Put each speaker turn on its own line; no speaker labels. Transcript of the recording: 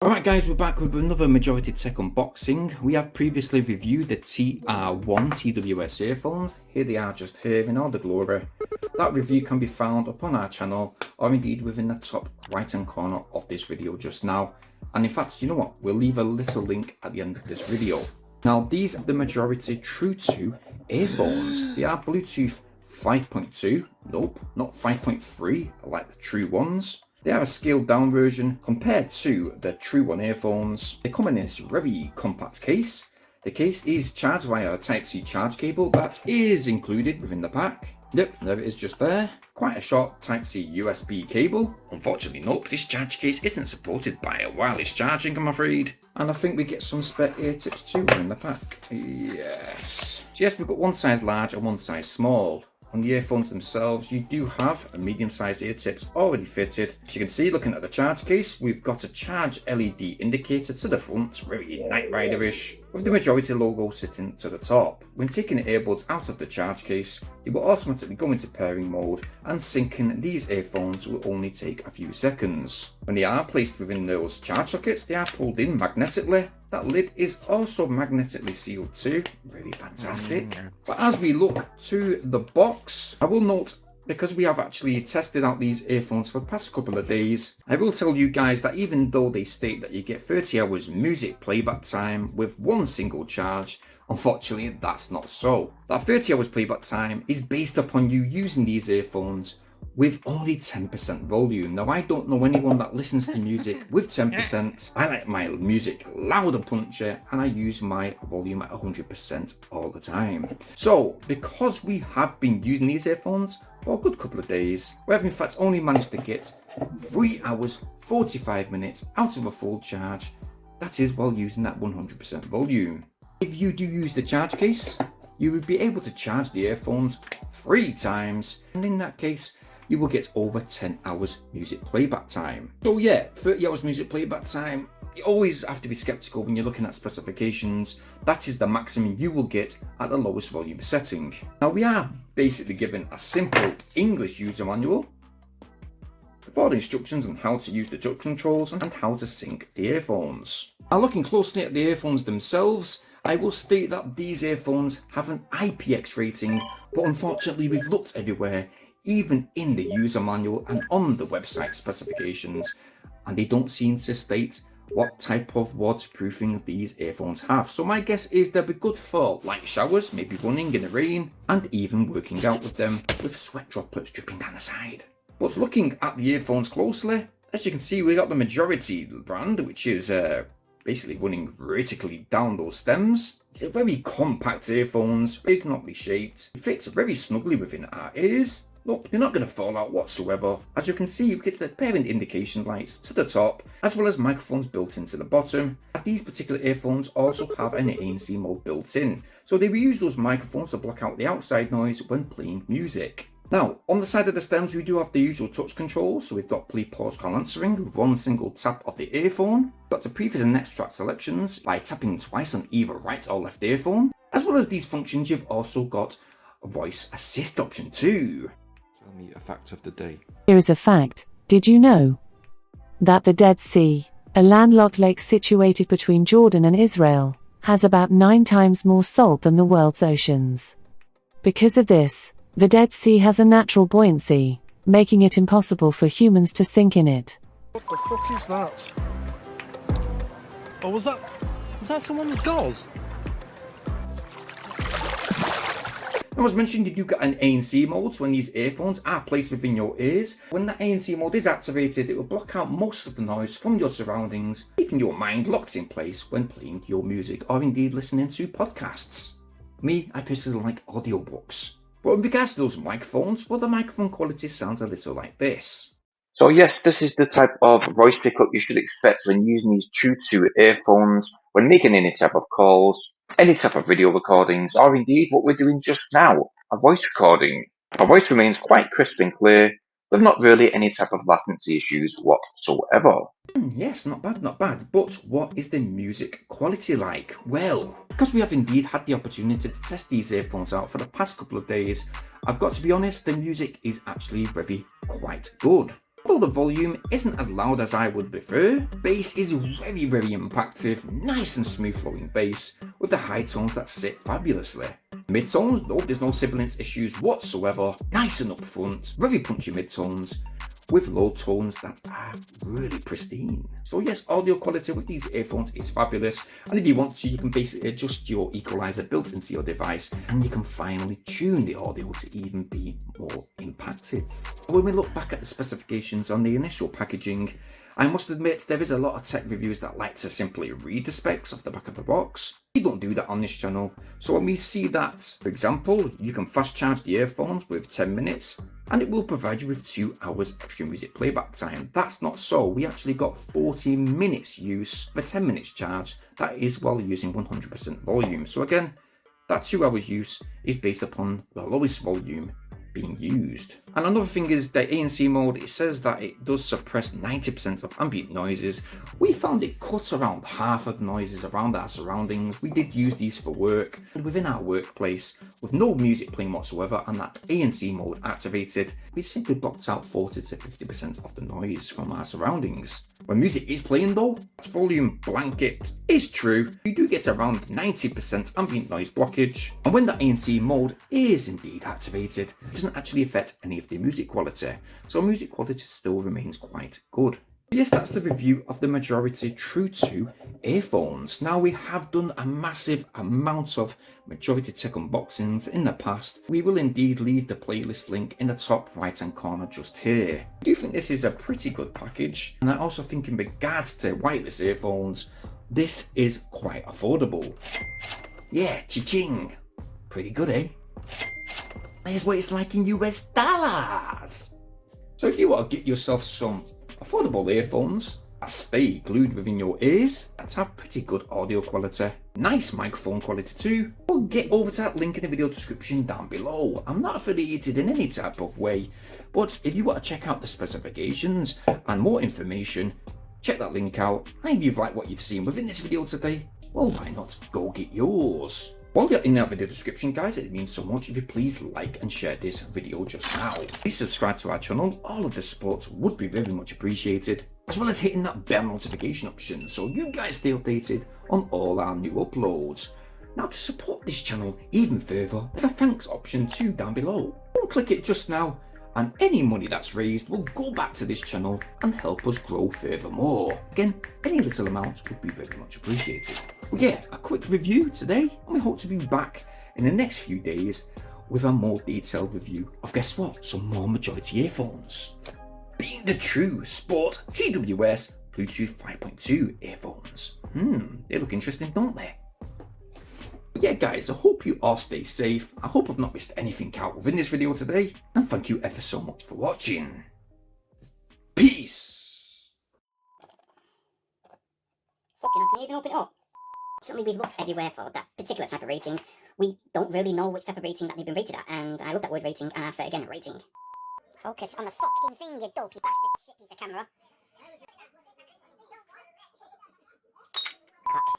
Alright guys, we're back with another Majority Tech unboxing. We have previously reviewed the TR1 TWS earphones. Here they are, just here in all the glory. That review can be found up on our channel, or indeed within the top right hand corner of this video just now. And in fact, you know what, we'll leave a little link at the end of this video. Now these are the Majority True 2 earphones. They are Bluetooth 5.2, nope, not 5.3 like the True ones. They are a scaled down version compared to the True 1 earphones. They come in this very compact case. The case is charged via a Type-C charge cable that is included within the pack. Yep, there it is just there. Quite a short Type-C USB cable. Unfortunately, nope, this charge case isn't supported by a wireless charging, I'm afraid. And I think we get some spare ear tips too in the pack. Yes. So yes, we've got one size large and one size small. On the earphones themselves, you do have a medium-sized ear tips already fitted. As you can see, looking at the charge case, we've got a charge LED indicator to the front, very Knight Rider-ish, with the Majority logo sitting to the top. When taking the earbuds out of the charge case, they will automatically go into pairing mode, and syncing these earphones will only take a few seconds. When they are placed within those charge sockets, they are pulled in magnetically. That lid is also magnetically sealed too, really fantastic. But as we look to the box, I will note, because we have actually tested out these earphones for the past couple of days, I will tell you guys that even though they state that you get 30 hours music playback time with one single charge, unfortunately that's not so. That 30 hours playback time is based upon you using these earphones with only 10% volume. Now I don't know anyone that listens to music with 10%. I like my music loud and punchy, and I use my volume at 100% all the time. So because we have been using these earphones for a good couple of days, we have in fact only managed to get 3 hours 45 minutes out of a full charge. That is while using that 100% volume. If you do use the charge case, you would be able to charge the earphones 3 times, and in that case you will get over 10 hours music playback time. So yeah, 30 hours music playback time. You always have to be skeptical when you're looking at specifications. That is the maximum you will get at the lowest volume setting. Now we are basically given a simple English user manual with all the instructions on how to use the touch controls and how to sync the earphones. Now looking closely at the earphones themselves, I will state that these earphones have an IPX rating, but unfortunately we've looked everywhere, even in the user manual and on the website specifications, and they don't seem to state what type of waterproofing these earphones have. So my guess is they'll be good for light showers, maybe running in the rain, and even working out with them with sweat droplets dripping down the side. But looking at the earphones closely, as you can see, we got the Majority brand, which is basically running vertically down those stems. These are very compact earphones, economically shaped. It fits very snugly within our ears. Look, you're not going to fall out whatsoever. As you can see, you get the parent indication lights to the top, as well as microphones built into the bottom. These particular earphones also have an ANC mode built in, so they will use those microphones to block out the outside noise when playing music. Now, on the side of the stems, we do have the usual touch controls. So we've got play, pause, call answering with one single tap of the earphone. We've got the previous and next track selections by tapping twice on either right or left earphone. As well as these functions, you've also got a voice assist option too.
Tell me a fact of the day.
Here is a fact. Did you know that the Dead Sea, a landlocked lake situated between Jordan and Israel, has about 9 times more salt than the world's oceans? Because of this, the Dead Sea has a natural buoyancy, making it impossible for humans to sink in it.
What the fuck is that? Oh, was that someone's gauze?
Now, as mentioned, you do get an ANC mode, so when these earphones are placed within your ears, when that ANC mode is activated, it will block out most of the noise from your surroundings, keeping your mind locked in place when playing your music or indeed listening to podcasts. Me, I personally like audiobooks. But in regards to those microphones, well, the microphone quality sounds a little like this.
So yes, this is the type of voice pickup you should expect when using these True 2 earphones, when making any type of calls, any type of video recordings, or indeed what we're doing just now, a voice recording. Our voice remains quite crisp and clear, with not really any type of latency issues whatsoever.
Yes, not bad, not bad. But what is the music quality like? Well, because we have indeed had the opportunity to test these earphones out for the past couple of days, I've got to be honest, the music is actually very quite good. Although the volume isn't as loud as I would prefer, bass is very impactful, nice and smooth flowing bass with the high tones that sit fabulously. Mid-tones, no, there's no sibilance issues whatsoever, nice and upfront, very punchy mid-tones, with low tones that are really pristine. So yes, audio quality with these earphones is fabulous, and if you want to, you can basically adjust your equalizer built into your device, and you can finally tune the audio to even be more impactful. When we look back at the specifications on the initial packaging, I must admit there is a lot of tech reviews that like to simply read the specs off the back of the box. We don't do that on this channel, so when we see that, for example, you can fast charge the earphones with 10 minutes, and it will provide you with 2 hours extra music playback time. That's not so. We actually got 40 minutes use for 10 minutes charge. That is while using 100% volume. So again, that 2 hours use is based upon the lowest volume being used. And another thing is the ANC mode, it says that it does suppress 90% of ambient noises. We found it cuts around half of the noises around our surroundings. We did use these for work and within our workplace with no music playing whatsoever and that ANC mode activated, we simply blocked out 40 to 50% of the noise from our surroundings. When music is playing though, volume blanket is true. You do get around 90% ambient noise blockage, and when the ANC mode is indeed activated, it doesn't actually affect any of the music quality, so music quality still remains quite good. Yes, that's the review of the majority True 2 earphones. Now, we have done a massive amount of majority tech unboxings in the past. We will indeed leave the playlist link in the top right hand corner just here. I do think this is a pretty good package, and I also think in regards to wireless earphones, this is quite affordable. Yeah, cha-ching. Pretty good, eh? Here's what it's like in US dollars. So if you want to get yourself some affordable earphones that stay glued within your ears, that have pretty good audio quality, nice microphone quality too, well, get over to that link in the video description down below. I'm not affiliated in any type of way, but if you want to check out the specifications and more information, check that link out. And if you've liked what you've seen within this video today, well, why not go get yours? While you're in that video description, guys, it means so much if you please like and share this video just now. Please subscribe to our channel. All of the support would be very much appreciated, as well as hitting that bell notification option so you guys stay updated on all our new uploads. Now, to support this channel even further, there's a thanks option too down below. Don't click it just now, and any money that's raised will go back to this channel and help us grow furthermore. Again, any little amount would be very much appreciated. Well, yeah, a quick review today, and we hope to be back in the next few days with a more detailed review of, guess what, some more majority earphones. Being the true sport TWS Bluetooth 5.2 earphones. They look interesting, don't they? Yeah guys, I hope you all stay safe. I hope I've not missed anything out within this video today, and thank you ever so much for watching. Peace!
Fucking hell, can you even open it up? Certainly we've looked everywhere for that particular type of rating. We don't really know which type of rating that they've been rated at, and I love that word rating, and I say again, rating. Focus on the fucking thing, you dopey bastard shit piece of camera. Cock.